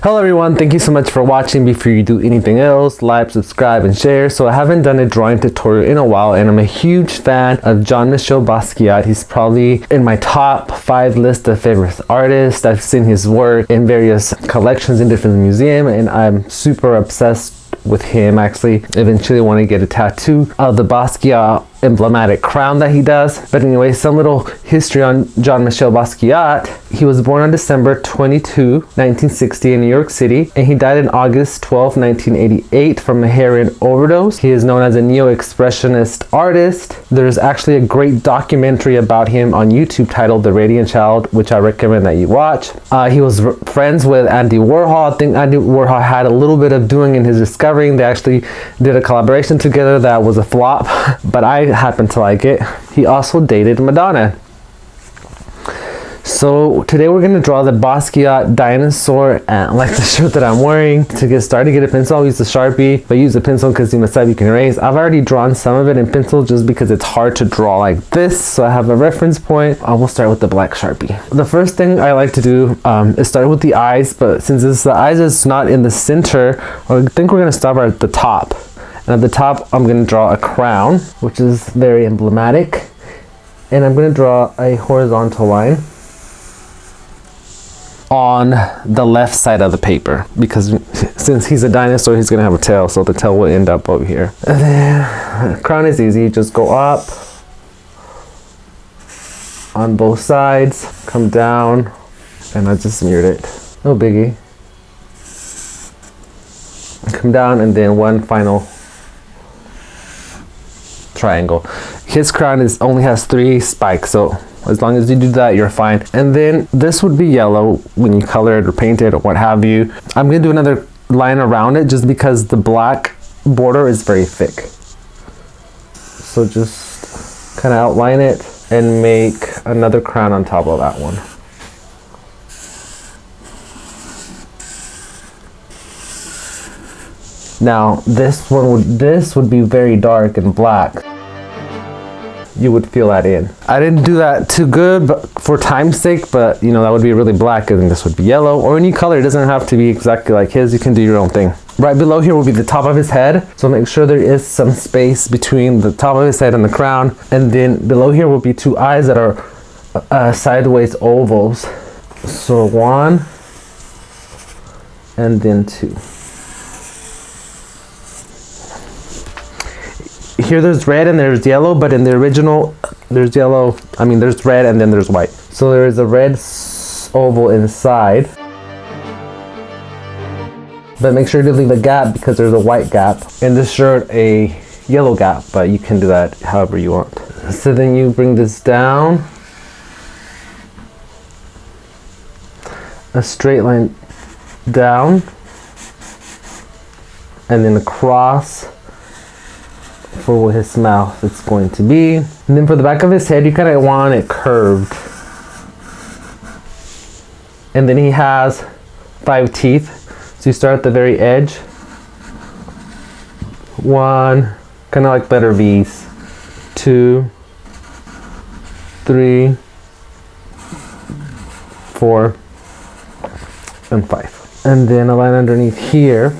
Hello everyone, thank you so much for watching. Before you do anything else, like, subscribe, and share. So I haven't done a drawing tutorial in a while, and I'm a huge fan of Jean Michel Basquiat. He's probably in my top 5 list of favorite artists. I've seen his work in various collections in different museums, and I'm super obsessed with him. I actually eventually want to get a tattoo of the Basquiat emblematic crown that he does. But anyway, some little history on Jean Michel Basquiat. He was born on December 22, 1960 in New York City, and he died in August 12, 1988 from a heroin overdose. He is known as a neo-expressionist artist. There's actually a great documentary about him on YouTube titled The Radiant Child, which I recommend that you watch. He was friends with Andy Warhol. I think Andy Warhol had a little bit of doing in his discovering. They actually did a collaboration together that was a flop, but I happen to like it. He also dated Madonna. So today we're going to draw the Basquiat Dinosaur, and like the shirt that I'm wearing. To get started, get a pencil. I'll use the Sharpie, but use a pencil because you can erase. I've already drawn some of it in pencil just because it's hard to draw like this, so I have a reference point. I will start with the black Sharpie. The first thing I like to do is start with the eyes, but since the eyes is not in the center, I think we're going to start at the top. And at the top, I'm going to draw a crown, which is very emblematic. And I'm going to draw a horizontal line on the left side of the paper, because since he's a dinosaur, he's going to have a tail, so the tail will end up over here. And then crown is easy. Just go up on both sides, come down, and I just smeared it. No biggie. Come down, and then one final triangle. His crown only has 3 spikes, so as long as you do that, you're fine. And then this would be yellow when you color it or paint it or what have you. I'm gonna do another line around it just because the black border is very thick. So just kind of outline it and make another crown on top of that one. Now this would be very dark and black. You would fill that in. I didn't do that too good, but for time's sake, but you know, that would be really black and this would be yellow, or any color. It doesn't have to be exactly like his. You can do your own thing. Right below here will be the top of his head, so make sure there is some space between the top of his head and the crown. And then below here will be 2 eyes that are sideways ovals. So 1 and then 2. Here there's red and there's yellow, but in the original there's yellow, there's red and then there's white. So there is a red oval inside. But make sure to leave a gap because there's a white gap. In this shirt, a yellow gap, but you can do that however you want. So then you bring this down. A straight line down. And then across for what his mouth is going to be. And then for the back of his head, you kind of want it curved. And then he has 5 teeth. So you start at the very edge. 1, kind of like letter V's. 2, 3, 4, and 5. And then a line underneath here,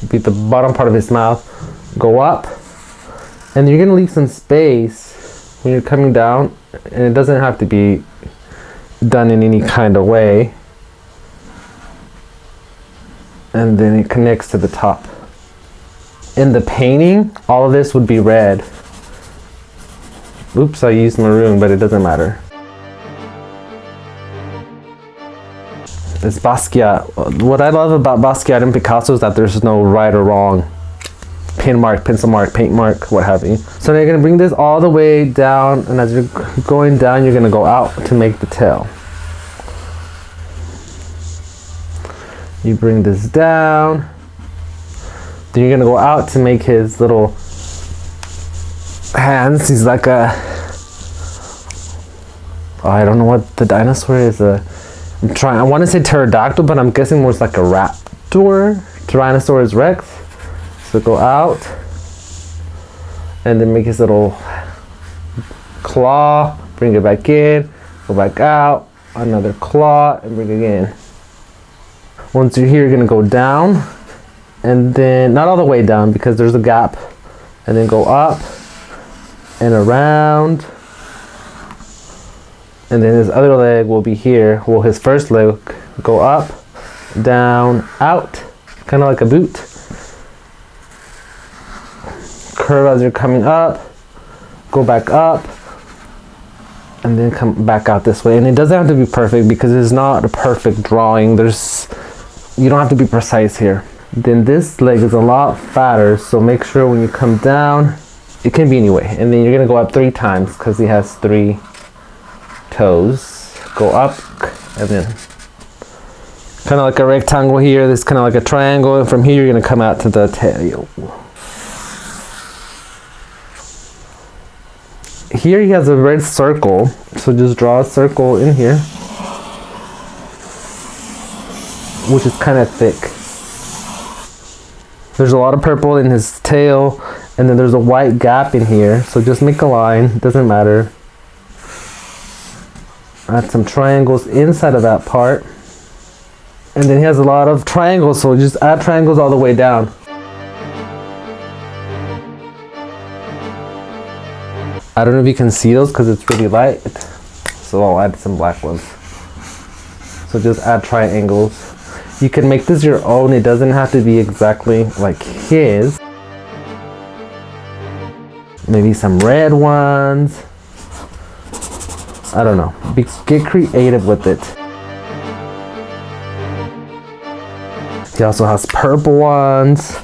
be the bottom part of his mouth, go up. And you're going to leave some space when you're coming down, and it doesn't have to be done in any kind of way. And then it connects to the top. In the painting, all of this would be red. Oops, I used maroon, but it doesn't matter. It's Basquiat. What I love about Basquiat and Picasso is that there's no right or wrong. Pen mark, pencil mark, paint mark, what have you. So now you're gonna bring this all the way down, and as you're going down, you're gonna go out to make the tail. You bring this down, then you're gonna go out to make his little hands. He's like I don't know what the dinosaur is. I want to say pterodactyl, but I'm guessing more like a raptor. Tyrannosaurus Rex. So go out and then make his little claw, bring it back in, go back out, another claw, and bring it in. Once you're here, you're gonna go down, and then not all the way down because there's a gap, and then go up and around, and then his other leg will be here. Well, his first leg go up, down, out, kind of like a boot. Curve as you're coming up, go back up, and then come back out this way. And it doesn't have to be perfect because it's not a perfect drawing. You don't have to be precise here. Then this leg is a lot fatter, so make sure when you come down, it can be anyway. And then you're gonna go up 3 times because he has 3 toes. Go up, and then kind of like a rectangle here. This is kind of like a triangle, and from here you're gonna come out to the tail. Here he has a red circle, so just draw a circle in here, which is kind of thick. There's a lot of purple in his tail, and then there's a white gap in here, so just make a line, doesn't matter. Add some triangles inside of that part, and then he has a lot of triangles, so just add triangles all the way down. I don't know if you can see those because it's really light, so I'll add some black ones. So just add triangles. You can make this your own. It doesn't have to be exactly like his. Maybe some red ones. I don't know. Get creative with it. He also has purple ones.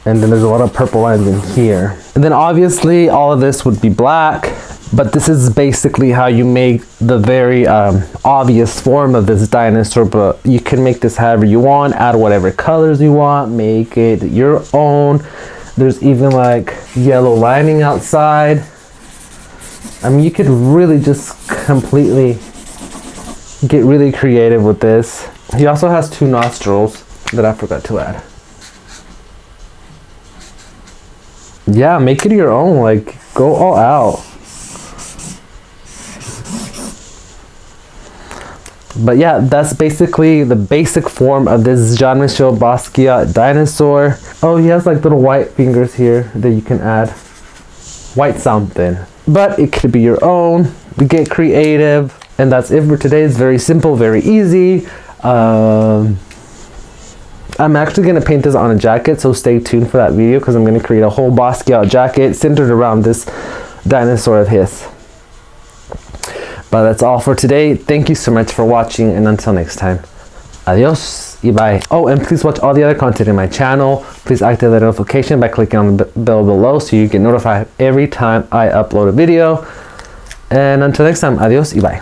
And then there's a lot of purple lines in here. And then obviously all of this would be black, but this is basically how you make the very obvious form of this dinosaur. But you can make this however you want, add whatever colors you want, make it your own. There's even like yellow lining outside. I mean, you could really just completely get really creative with this. He also has 2 nostrils that I forgot to add. Yeah, make it your own, like go all out. But yeah, that's basically the basic form of this Jean Michel Basquiat dinosaur. Oh, he has like little white fingers here that you can add. White something. But it could be your own. Get creative. And that's it for today. It's very simple, very easy. I'm actually going to paint this on a jacket, so stay tuned for that video because I'm going to create a whole Basquiat jacket centered around this dinosaur of his. But that's all for today. Thank you so much for watching, and until next time, adios y bye. Oh, and please watch all the other content in my channel. Please activate the notification by clicking on the bell below so you get notified every time I upload a video. And until next time, adios y bye.